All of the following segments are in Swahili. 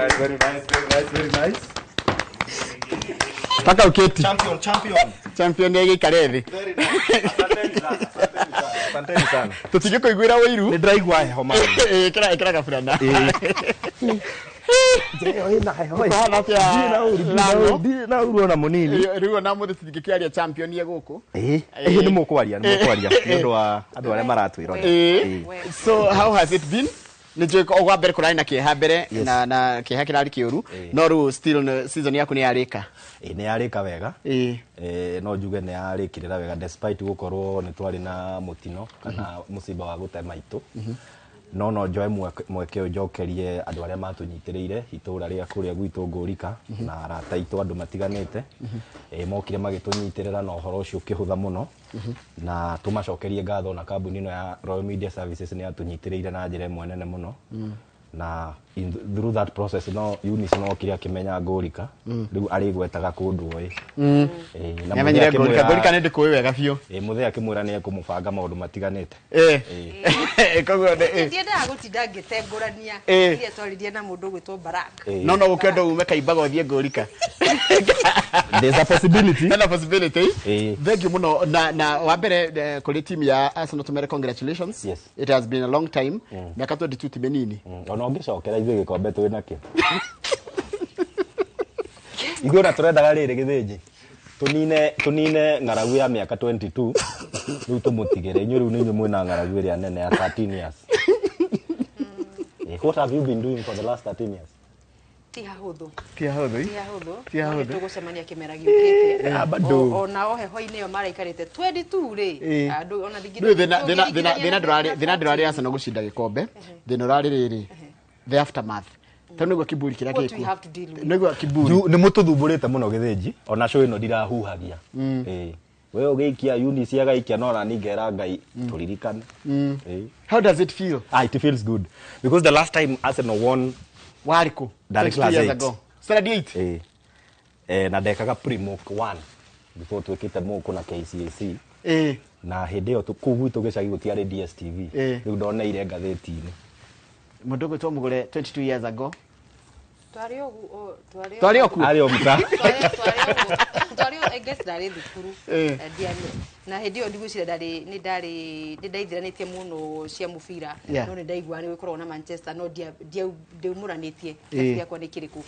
Very nice. Paka uketi. Champion yake karethi. Very nice. Asante sana. Tutige kuigwira wiru. Ni ndaigwa heho man. Kira gafurana. Jeo ina heho. Na urona munini. Rigo na muthe tutige champion ye guku. Ni mukwaria ndu wa andu aria maratwira. So how has it been? Nijwe ogwa mbere kurai na kiha mbere na kiha kirari kiuru no ru still season yaku ni yarika ni yarika wega no njuge ni yarikirira wega despite gukorwo ni twari na mutino kana musiba wa gutema itu no njoe mweke njokerie andu aria matunyitiriire itura ria kuria gwitu ngurika na arata itu andu matiganite mokire magitunyitirira no horo ucio ukihutha muno na tumacokerie ngatho na kambuni ino ya Royal Media Services ni atunyitiriire na njira imwe nene muno na through that process no Eunice no kiria kimenya ngurika riu ari gwetaga kundu oi na menyire ngurika ni ndikuwe wega biu muthe akimwira ni ekumubanga maundu matiganite koguo ndiendaga gutinda ngitengurania iria twaririe na mundu gwitwo Baraka no gukendo ume kaimbaga uthie ngurika there's a possibility thank you muno na wa mbere kuri team ya Arsenal tumere congratulations. Yes. It has been a long time miaka 22 timenini ona ungicokera ithuĩ gikombe twĩ nakio igora turendaga rĩrĩ gĩthĩnji tunine ngaragu ya miaka 22 rĩu tumutigire inyuĩ rĩu nĩnyuĩ mwĩna ngaragu ĩrĩa nene ya 13 years. What have you been doing for the last 13 years? Tia hudhu tugucemania kimera giukite ona oheho-ini yo maraikarite 22 ri andu ona thina ndurari Arsenal gucinda gikombe thina urari riri the aftermath tano kiburi kira kiku nigwa kiburi ni mututhumburite muno githinji ona show ino ndirahuhagia we ugiikia Eunice agaikia no na ningera ngai turirikane. How does it feel? It feels good because the last time Arsenal won wariko 22 years ago. Saturday 8. Na dekaga Primok 1 before twikite muku na KCAC. Na hindi yo kugu tugicagi gutiari DSTV. Riu ndona ire ngatheti-ini. Mundu gwitwo mugure 22 years ago. Twari egesi ndari thukuru na hindi yo ndigwicira ndaithiranitie muno cia mubira no ni ndaigua ni wikorwo na Manchester no ndiumuranitie yakwa ni kiriku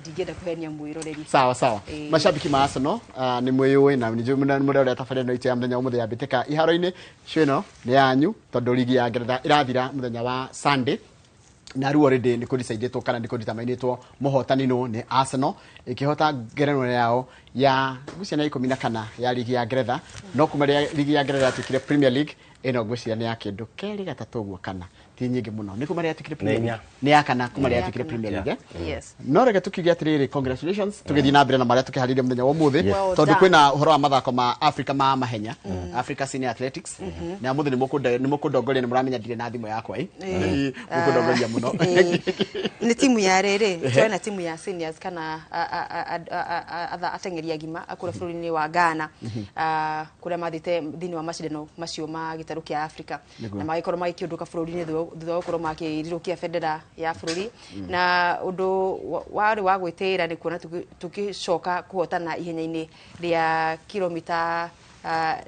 ndingenda kuhenia mwiroreri sawa mashabiki ma Arsenal ni mwiyuwe na ni muri uri tafadhali no ite muthenya umuthi yabitika iharo-ini cino ni yanyu tondu ligi ya Ngeretha irathira muthenya wa Sunday na ru already ni kudisaidetwo kana ni kuditamainetwo muhotani no ni Arsenal ikihota ngerenwa yao ya guciana 14 ya ligi ya Ngeretha no kumaria ligi ya Ngeretha tukire Premier League eno guciana ya kindu keri gatatu gwa kana ti nyingi muno ni kumaria tukire Premier League ni yakana kumaria tukire Premier League yes no rega tukigia atiriri congratulations tugithi na mbere na maria tukihariria muthenya wa muthi tondu kwina uhoro wa mathako ma Africa ma mahenya Africa Senior Athletics na muthi ni mukundongoria ni muramenya ndire na thimo yakwa mukundongoria muno ni timu ya rere twena timu ya seniors kana atengeri agima akura bururi-ini wa Ghana kuria mathite thini wa macindano macio ma gitaru kia Africa na magikorwo magikiunduka bururi-ini thutha wa gukorwo makirirukia bendera ya bururi na undu wari wa gwitira ni kuona tukicoka kuhotana ihenya-ini ria kilomita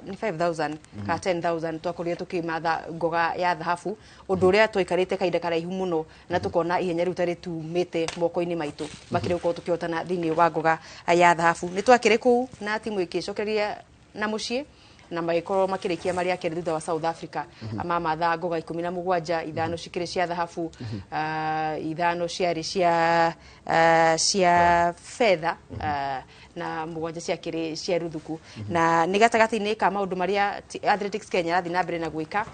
ni 5000 ka 10000 twakorire tukimatha ngoga ya dhahabu undu uria twikarite kaida karaihu muno na tukona ihenya riu tari tumite moko-ini maitu makire uko tukihotana thini wa ngoga ya dhahabu ni twakire ku na timu ikicokeria na mucii na magikoro makirikia maria keri thutha wa South Africa mamatha ngoga 17 ithano cikire cia dhahabu ithano ciari cia fedha na mugwanja cia kiri cia ruthuku na ni gatagati-ini ka maundu maria Athletics Kenya rathi na mbere na gwika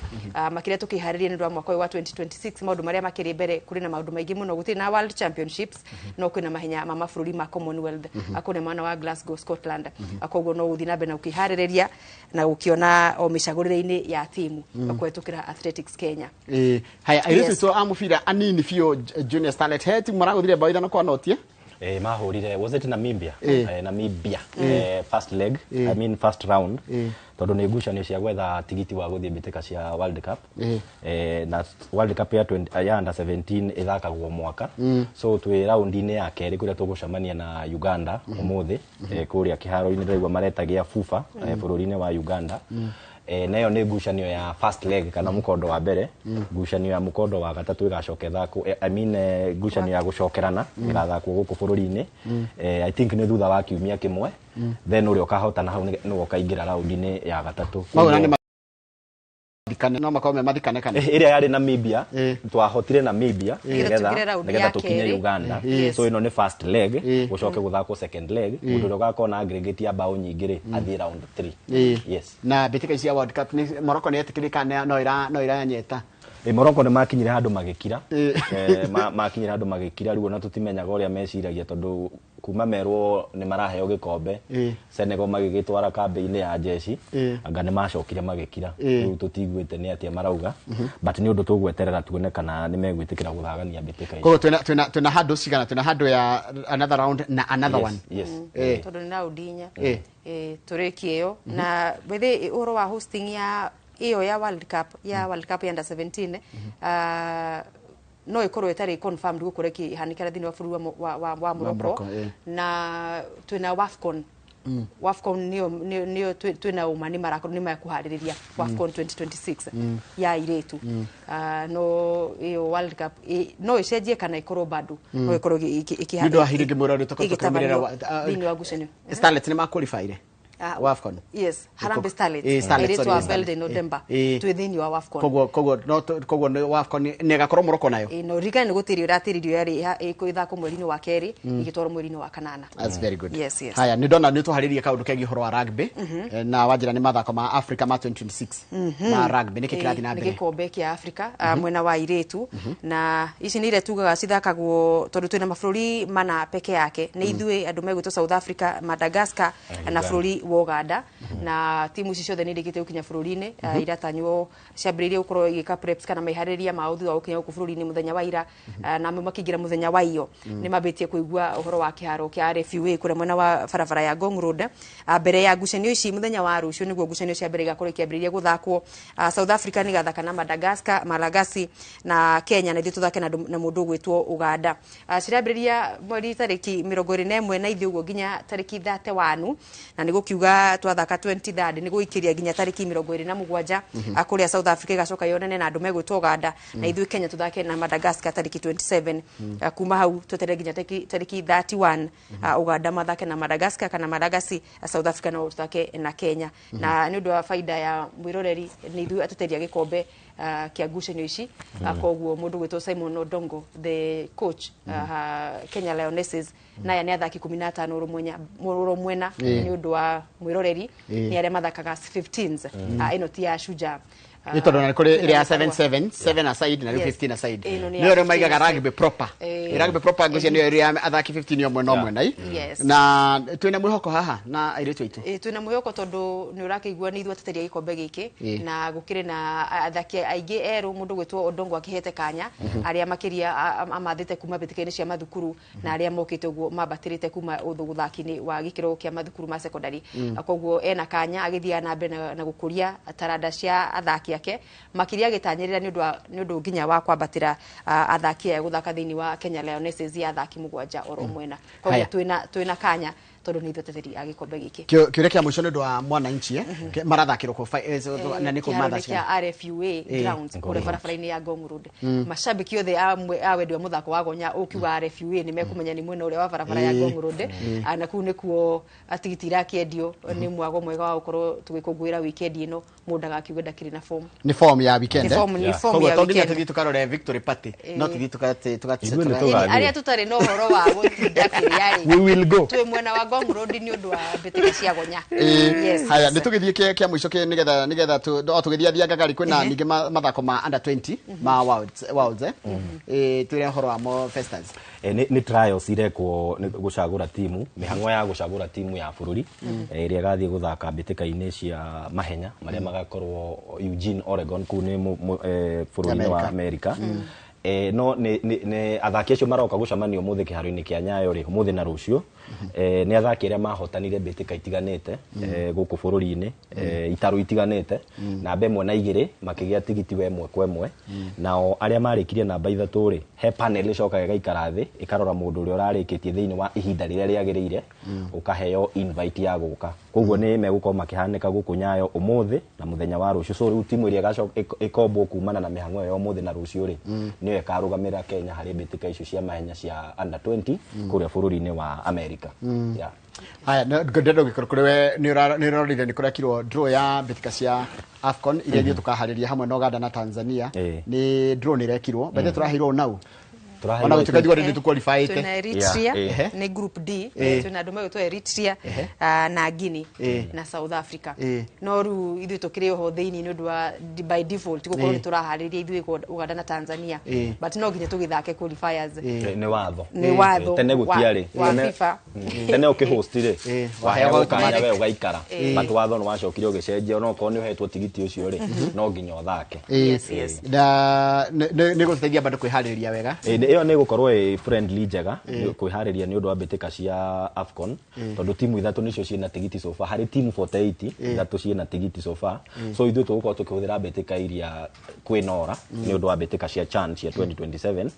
makire tukihariria ni mwaka wa 2026 maundu maria makiri mbere kuri na maundu maingi muno guti na World Championships no kwina mahenya ma mabũrũri ma Commonwealth akone mwana wa Glasgow Scotland akoguo no guthi na mbere na ukihariria na ukiona o micagurire-ini ya timu akwetukira Athletics Kenya haya airitu amufira anini fio Junior Starlet he timu maraguthire bao ithano kwa notie mahurire, was it Namibia? Namibia. First leg, I mean first round. Tondu ni ngucanio cia gwetha tigiti wa guthie mbĩtĩka cia World Cup. Na World Cup ya under 17 ithakagwo mwaka. So twi round-inĩ ya kerĩ kuria tugucemania na Uganda umuthi kuria kĩharo-inĩ ndĩraigua maretagia FUFA bũrũri-inĩ wa Uganda. Nayo nĩ ngucanio ya first leg kana mũkondo wa mbere. Ngucanio ya mũkondo wa gatatũ igacoka thako, I mean ngucanio ya gucokerana igathakwo guku bũrũri-inĩ. I think nĩ thutha wa kiumia kimwe. Then uri ukahotana hau nĩguo kaingira round-inĩ ya gatatũ. No makome mathikane kana iria yari Namibia twahotire Namibia nigetha tukinye Uganda. So ino ni first leg gucoke guthako second leg mundu ugako na aggregate ya bao nyingire athi round 3. Yes, na mbĩtĩka cia World Cup ni Morocco ni etikirikana no iranyeta. Morocco ni makinyire handu magikira makinyire handu magikira riu na tutimenyaga uria meciragia tondu kuma merwo ni maraheo gikombe. Senegal magigitwara kambe-ini ya jeshi anga ni macokire magikira riu tutigwite ni atia marauga but ni undu tugweterera tuone kana ni megwitikira guthagania mbĩtĩka koguo twina handu cigana twina handu ya another round na another one. Yes, tondu ni round inya turikio na bethe uro wa hosting ya iyo ya World Cup ya under 17 no ikorwo itari confirmed gukore ki hanikara thini wa bũrũri wa Morocco na twina WAFCON niyo twina umani marako ni makuhaririria WAFCON 2026 ya iretu. No iyo World Cup no icenjie kana ikorwo bado no ikorwo ikihaririria ndio ahirige murori tukamirira thini wa gucenio Starlets ni maqualifyire WAFCON. Yes, Harambee Starlets wa Belde no Demba twithini wa WAFCON. Koguo ni WAFCON ni gakorwo Morocco nayo no riga ni gutirio ratiririo yari ikuithako mweri-ini wa keri igitwaro mweri-ini wa kanana. That's very good. Yes. Haya ni ndona ni tuharirie kaundu kegi horo wa rugby na wajira ni mathako ma Africa ma 2026 ma rugby ni kirathi na mbere ni gikombe kia Africa mwena wa iretu na ici ni ile tugaga cithakagwo tondu twina mabũrũri mana peke yake ni ithuĩ andu megwitwo South Africa, Madagascar na bũrũri wa Uganda na timu ici ciothe ni ndigite ukinya bũrũri-ini iratanywo ciambĩrĩirie gukorwo igika preps kana maiharĩria ma ũthuthuria wa ukinya guku bũrũri-ini muthenya wa ira na makingira muthenya wa iyo ni mabetie kuigua uhoro wa kiharo kia RFUA kure mwena wa barabara ya Ngong Road mbere ya ngucanio ici muthenya wa rucio niguo ngucanio cia mbere igakorwo ikiambĩrĩria guthakwo. South Africa ni gathaka na Madagascar, Malagasy na Kenya na ithuĩ tuthake na mundu gwitwo Uganda. Cirambĩrĩria mweri tariki 21 na ithuĩ nginya tariki 31 na niguo kiuga twathaka 23 niguo ikiria nginya tariki 27 akuria South Africa igacoka yonene na andu megwitwo Uganda na ithuĩ Kenya tuthake na Madagascar tariki 27 kuma hau twetere nginya tariki 31 Uganda mathake na Madagascar kana Malagasy, South Africa no tuthake na Kenya na ni undu wa faida ya mwiroreri ni ithuĩ atuteria gikombe kia ngucanio ici koguo mundu gwitwo Simon Odongo the coach Kenya Lionesses naya ni athaki 15 urumwena ni undu wa mwiroreri ni aria mathakaga 15 ino ti ya Shujaa ni tondu na kuri ria 7 aside na 15 aside ni ore maigaga rugby proper rugby proper ngucanio ni ria athaki 15 omwe no omwe nai na twina mwihoko haha na airetu aitu twina mwihoko tondu ni urakigua ni ithuĩ atuteria gikombe giki na gukire na athaki aingi eru mundu gwitwo Odongo akihete kanya aria makiria amathite kuma mbĩtĩka-inĩ cia mathukuru na aria mokite uguo mabatirite kuma uthaki-ini wa gikiro kia mathukuru ma secondary koguo ena kanya agithia na mbere na gukuria taranda cia athaki ake makiria gitanyirira ni undu nginya wa kwambatira athaki ya guthaka thini wa Kenya Lionesses ya athaki mugwanja oro mwena koguo twina kanya tondu ni ithuĩ agikombe giki kiure kia mwisho ni undu wa mwananchi marathakirwo ko na niko mathakira RFUA grounds kule barabara-ini ya Ngong Road mashabiki othe a wendi wa muthako wa gonya ukiuga RFUA ni mekumenya ni mwena uria wa barabara ya Ngong Road na kuu nikuo atigiti irakiendio ni mwago mwega wa ukorwo tugikungwira weekend ino mundu agakiuga ndakiri na form ni form ya weekend ni form ya weekend tuthi tukarore victory party no tuthi tukati aria tutari no horo wa gutinda kiriari we will go twi mwena wa Ngong Road ni undu wa mbĩtĩka cia gonya. Haya ni tugithie kia mwisho nigetha tugithia ngagari kwina ninge mathako ma under 20 ma worlds twire horo wa mo festivals ni trials irekwo gucagura timu mihango ya gucagura timu ya bururi iria gathie guthaka mbĩtĩka-inĩ cia mahenya maria magakorwo Eugene, Oregon kuu ni bururi wa America no nĩ athaki acio maroka gucamanio mũthĩ kĩharo-inĩ kĩa Nyayo ri mũthĩ na rũciũ nĩ athaki arĩa mahotanire mbĩtĩka itiganĩte gũkũ bũrũri-inĩ itarũ itiganĩte namba 1 na 2 makĩgĩa tigiti wa 1 kwa 1 nao arĩa marĩkirie namba 3 rĩ he panel ĩcokaga ĩgaikara thĩ ĩkarora mũndũ ũrĩa ũrarĩkĩtie thĩinĩ wa ihinda rĩrĩa rĩagĩrĩire ũkaheo invite ya gũka koguo nĩ megũkorwo makĩhanĩka gũkũ Nyayo ũmũthĩ na mũthenya wa rũciũ so rĩu timu ĩrĩa ĩkombwo kumana na mĩhang'o ĩyo ũmũthĩ na rũciũ rĩ nĩyo ĩkarũgamĩrĩra Kenya harĩ mbĩtĩka icio cia mahenya cia under 20 kũrĩa bũrũri-inĩ wa America. Yeah. Haya, ndendo gĩkorwo kũrĩ we nĩ ũrorire nĩ kũrekirwo draw ya mbĩtĩka cia AFCON iria ithuĩ tũkaharĩria hamwe na Uganda na Tanzania nĩ draw nĩ irekirwo bethe tũraheirwo nau ona gũtuĩka thigũa nĩ tũqualifyĩte tuna Eritrea nĩ group D tuna andũ magĩtwo Eritrea na Guinea na South Africa no rĩu ithuĩ tũkĩrĩ oho thĩinĩ nĩ ũndũ wa by default gũkorwo nĩ tũraharĩria ithuĩ Uganda na Tanzania but no nginya tũgĩthake qualifiers nĩ watho tene gũtiarĩ wa FIFA tene ũkĩhost rĩ waheagwo kanya we ũgaikara but watho nĩ wacokire ũgĩcenjia ona okorwo nĩ ũhetwo tigiti ũcio rĩ no nginya ũthake na nĩ gũteithia bado kwĩharĩria wega iyo nĩ gũkorwo friendly njega kwĩharĩria nĩ ũndũ wa mbĩtĩka cia AFCON tondũ timu ithatũ nĩcio ciĩna tigiti so far harĩ timu 48 ithatũ ciĩna tigiti so far so ithuĩ tũgũkorwo tũkĩhũthĩra mbĩtĩka iria kwĩnora nĩ ũndũ wa mbĩtĩka cia CHAN cia 2027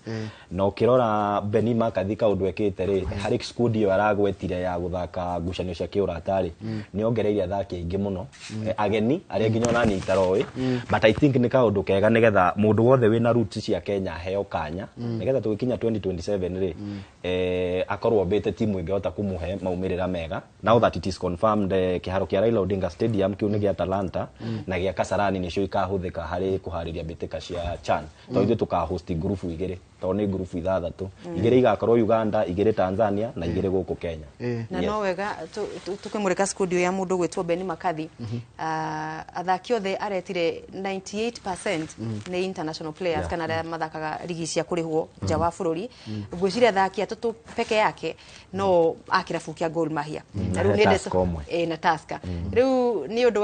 na ũkĩrora Beni Makathi kaũndũ ekĩte rĩ harĩ squad iyo aragwetire ya gũthaka ngucanio cia kĩũratarĩ nĩ ongereire athaki aingĩ mũno ageni arĩa nginya ona nyitaroĩ but I think nĩ kaũndũ kega nĩgetha mũndũ wothe wĩna roots cia Kenya heo kanya nĩgetha tũgĩkinya 2027 rĩ akorwo mbĩte timu ĩngĩhota kũmũhe maumĩrĩra mega now that it is confirmed kĩharo kĩa Raila Odinga Stadium kĩu nĩ gĩa Talanta na gĩa Kasarani nĩcio ikahũthĩka harĩ kũharĩria mbĩtĩka cia CHAN tondũ ithuĩ tũkahost group 2 tondũ nĩ group 3 igĩrĩ igakorwo Uganda igĩrĩ Tanzania na igĩrĩ gũkũ Kenya na no wega tukĩmũrĩka squad ya mũndũ gwĩtwo Beni Makathi athaki othe aretire 98% nĩ international players kana arĩa mathakaga ligi cia kũrĩhwo nja wa bũrũri ngwĩciria athaki atatũ peke yake no akĩrabu kĩa Gor Mahia na rĩu hĩndĩ na Tusker rĩu nĩ ũndũ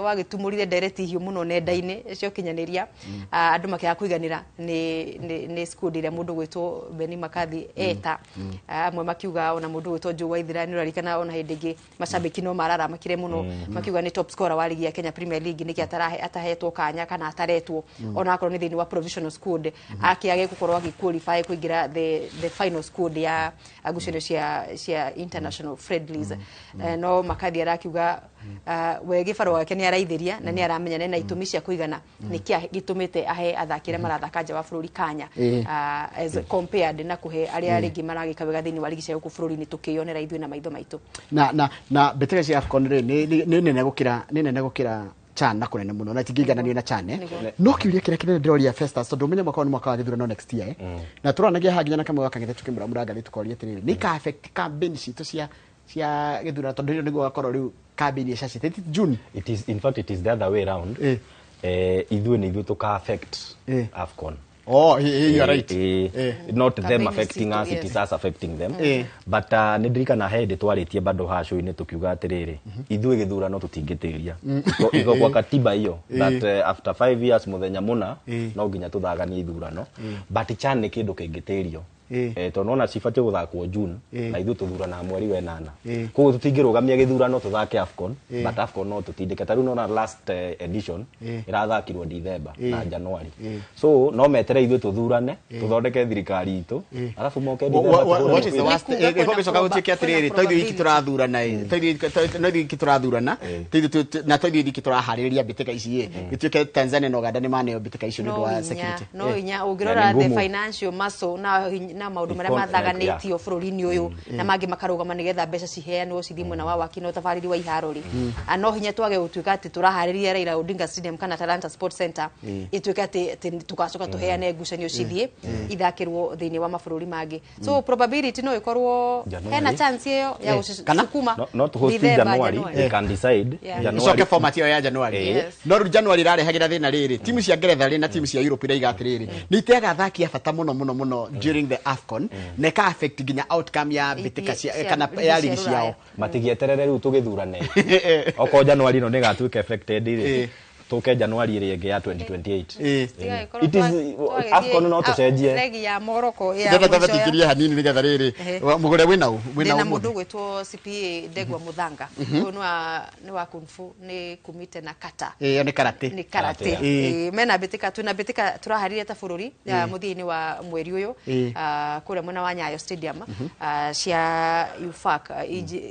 wagĩtumũrire ndereti hiũ mũno nenda-inĩ cio kinyanĩria andũ makĩaga kũiganĩra nĩ squad ĩrĩa mũndũ gwĩtwo Beni Makathi eta amwe makiuga ona mũndũ gwĩtwo Joe Waithira nĩ ũrarikana ona hĩndĩ ĩngĩ macambĩki no makire mũno makiuga nĩ top scorer wa ligi ya Kenya Premier League nĩkĩ atahetwo kanya kana ataretwo ona akorwo nĩ thĩinĩ wa provisional squad akĩage gũkorwo agĩqualify kũingĩra the final squad ya ngucanio cia international friendlies no Makathi arakiuga we gĩbaro wake nĩ araithĩria na nĩ aramenya na itũmi cia kũigana nĩkĩ gĩtũmĩte ahe athaki arĩa marathaka nja wa bũrũri kanya as compared na kũhe arĩa rĩngĩ maragĩka wega thĩinĩ wa ligi cia gũkũ bũrũri-inĩ tũkĩyonera ithuĩ na maitho maitũ na mbĩtĩka cia AFCON nĩ nene gũkĩra CHAN na kũnene mũno na tingĩigananio na CHAN no kĩũria kĩrĩa kĩnene ndĩroria Festus tondũ ũmenye mwaka wa gĩthurano next year na tũranagia haginya na kamwe gakang'ete tukĩmũramũranga nĩtũkoria atĩrĩrĩ nĩ ka affect campaign citũ cia gĩthurano tondũ nĩguo gakorwo rĩu campaign ya cacite June in fact it is the other way around ithuĩ nĩ ithuĩ tũka affect AFCON Oh, you are right. Not them affecting us, it is us affecting them. But nĩndirikana hĩndĩ twarĩtie bado hasho-inĩ tukiuga atĩrĩrĩ ithuĩ gĩthurano tũtingĩtĩria iko kwa katiba iyo that after 5 years mũthenya mũna no nginya tũthaganie ithurano but CHAN nĩ kĩndũ kĩngĩtĩrio tondũ ona cibatie gũthakwo June na ithuĩ tũthurana mweri wa 8 koguo tũtingĩrũgamia gĩthurano tũthake AFCON but AFCON no tũtindĩke tarĩu no last edition ĩrathakirwo December na January so no metere ithuĩ tũthurane tũthondeke thirikari itũ alafu moke what is the worst gĩcoka gũtuĩke atĩrĩrĩ tũithuĩ iki tũrathurana tũithuĩ iki tũrathurana na tũithuĩ iki tũraharĩrĩria mbĩtĩka ici gĩtuĩke Tanzania na Uganda nĩ maneo mbĩtĩka icio nĩ ũndũ wa security no inya ũngĩrora the financial muscle na maũndũ marĩa mathaganĩtio bũrũri-inĩ ũyũ na mangĩ makarũgama nĩgetha mbeca ciheanwo cithi mwena wa waki na ũtabarĩri wa iharo rĩ no hinya twage gũtuĩka atĩ tũraharĩria Raila Odinga Stadium kana Talanta Sports Center ĩtuĩke atĩ tũgacoka tũheane ngucanio cithiĩ ithakĩrwo thĩinĩ wa mabũrũri mangĩ so probability no ĩkorwo hena chance ĩyo ya gũcukuma no to host January they can decide January format ĩyo ya January no January rarehagĩra thĩna rĩrĩ timu cia Ngeretha na timu cia Europe iraiga atĩrĩrĩ nĩ iteaga athaki a bata mũno during the AFCON na ka affect ginya outcome ya mbĩtĩka cia kana ya ligi ciao matigieterere rĩu tũgĩthurane oko January no nĩgatuĩka affected rĩ tuke Januari ile ya 2028 it is AFCON no tucenjie legi ya Morocco ya ndata batikiria hanini nigetha riri mugure wina na mundu gwitwo CPA Ndegwa Muthanga ni wa kung fu ni kumite na kata ni karate mena bitika tuna bitika turaharire ta bururi ya muthini wa mweri uyu kure mwena wa Nyayo Stadium cia UFAC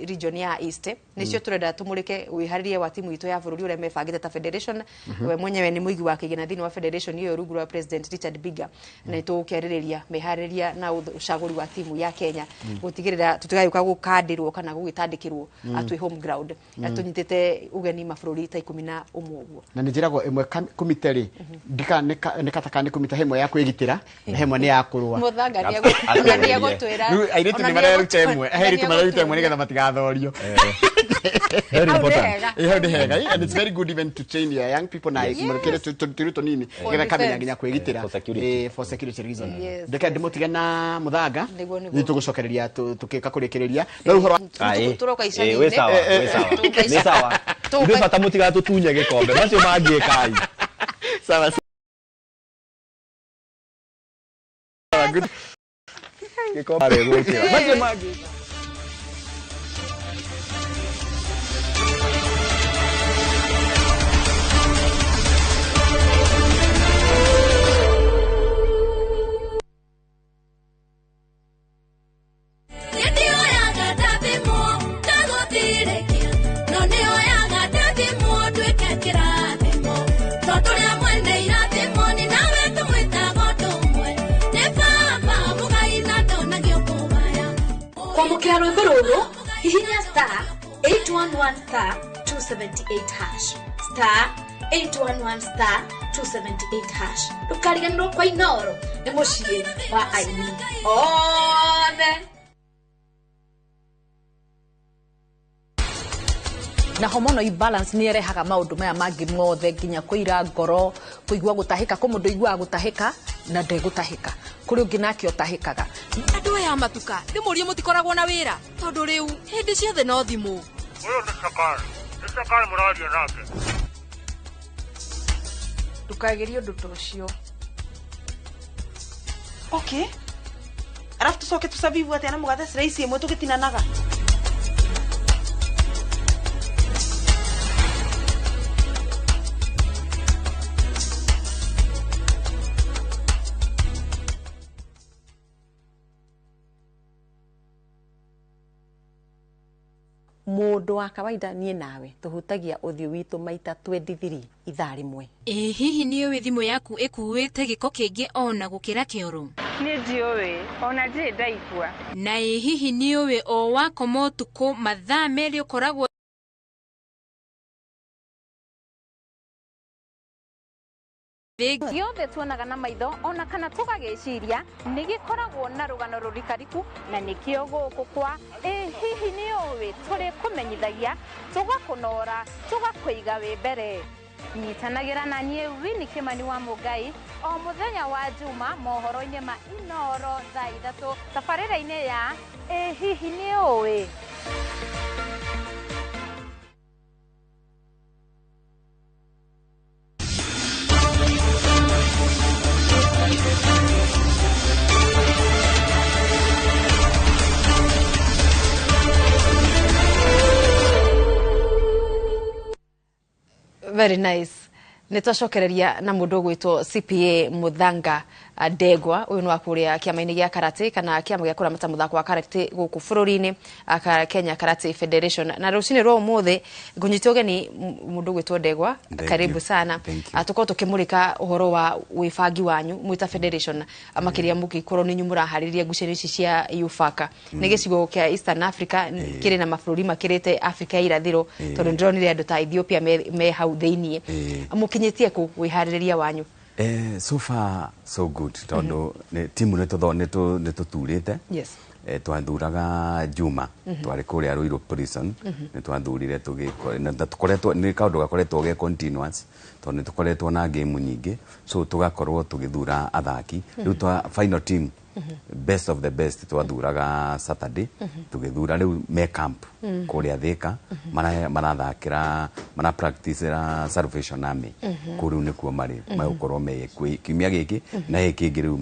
region ya East nicio turenda tumurike wiharirie wa timu itu ya bururi ure mebangite ta federation we mwenyewe ni muigi wa kigina thini wa federation iyo rungu rwa president Richard Biga na tukerireria mehariria na ucaguri wa timu ya Kenya gutigirira tutigayuka gukandirwo kana gugitandikirwo atwi home ground atunyitete ugeni mabururi ta 11 uguo na njiragwo imwe kumite ri ndika nikataka ni kumite hemwe ya kwigitira na hemwe ni ya kurwa Muthanga ni gutwira airitu ni mareruta imwe airitu mareruta imwe nigetha matigathorio very important and it's very good even to train your young people na murikire turuto nini nigetha kamenya nginya kwigitira for security reason ndeka ndimotige na Muthanga ni tugucokereria tukika kurikireria no uhoro turoka icani we sawa ni sawa ndio bata mutiga tutunye gikombe macio mangie kai sawa good gikombe gukira macio mangie Kwamukira rwimbo ruru hihinya star 811 star 278 hash star 811 star 278 hash tukariganirwo kwa inoro ni muciĩ wa aini othe na hormonal imbalance ni erehaga maundu maya mangi mothe nginya kuira ngoro kuigua gutahika ko mundu igua gutahika na ndegutahika kuri ungi nake otahikaga andu aya matuka ndimurie mutikoragwo na wira tondu riu hindi ciothe no thimu uyu ni sakari muraria nake tukageria undu tocio okay arafu tucoke tusabibu atia na mugate siraisi imwe tugitinanaga mundu wa kawaida nie nawe tuhutagia uthio witu maita 23 ithaa rimwe hihi ni uwi thimu yaku ikuwite giko kingi ona gukira kioro ni ndiuwi ona ndi ndaigua na hihi ni uwi o wako motuku mathaa meri ukoragwo giothe tuonaga na maitho ona kana tugagiciria ni gikoragwo na rugano rurikariku na nikio guku kwa hihi ni uwi turi kumenyithagia tugakunora tugakwiga wi mbere nyitanagira na nie Winnie Kimani wa Mugai o muthenya wa Juma mohoro-ini ma Inoro thaa 3 tabarĩra-inĩ ya hihi ni uwi very nice nitwacokereria na mundu gwitwo CPA Muthanga Ndegwa uyu no akuria kiama-ini gia karate kana kiama gia kuramata muthako wa karate guku bururi-ini Kenya Karate Federation na rucini rwo muthe ngunyite ugeni mundu gwitwo Ndegwa karibu sana atuko tukimurika uhoro wa wifangi wanyu mwita federation amakiria mugikorwo ni nyumura hariria ngucini ici cia UFAC ni gicigo kia Eastern Africa kiri na mabururi makirite Africa irathiro tondu ndronire andu ta Ethiopia me hau thiini amukinyitie ku wihariria wanyu so far so good tondu timu nituturite yes twathuraga Juma twari kuria Ruiru prison nitwathurire tukoretwo ni kaundu gakoretwo ge continuous tondu tukoretwo na game nyingi so tugakorwo tugithura athaki riu twa final team best of the best twathuraga Saturday tugithura riu me camp kuria Thika marathakira mana practice ra Salvation Army kuru nikuo mari magukorwo me kiumia giki na giki ngi riu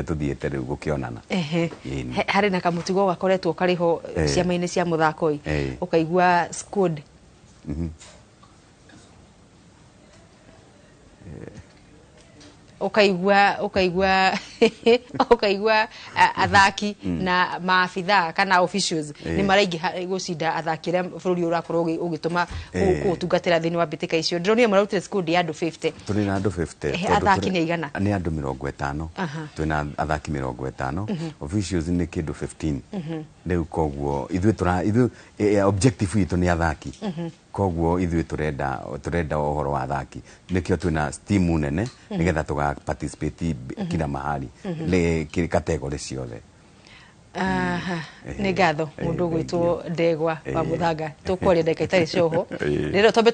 tuthiete riu gukionana hari na kamutigo gakoretwo kariho ciama-ini cia muthako ukaigua squad ukaigua athaki na maafitha kana officials ni maraingi gucinda athakire bururi urakorwo ugituma kutungatira thini wa bitika icio ndronire marutire squad ya andu 50 turi na andu 50 athaki ni igana ni andu 50 twina athaki 50 officials ni kindu 15 riu koguo ithu objective itu ni athaki koguo ithu turenda ohoro wa athaki nikio twina team nene nigetha tuga participate kila mahali le category ciothe nĩ ngatho mũndũ gwĩtwo Ndegwa wa Mũthanga tũkwaria ndagĩka itarĩ cioho rĩrĩa twambe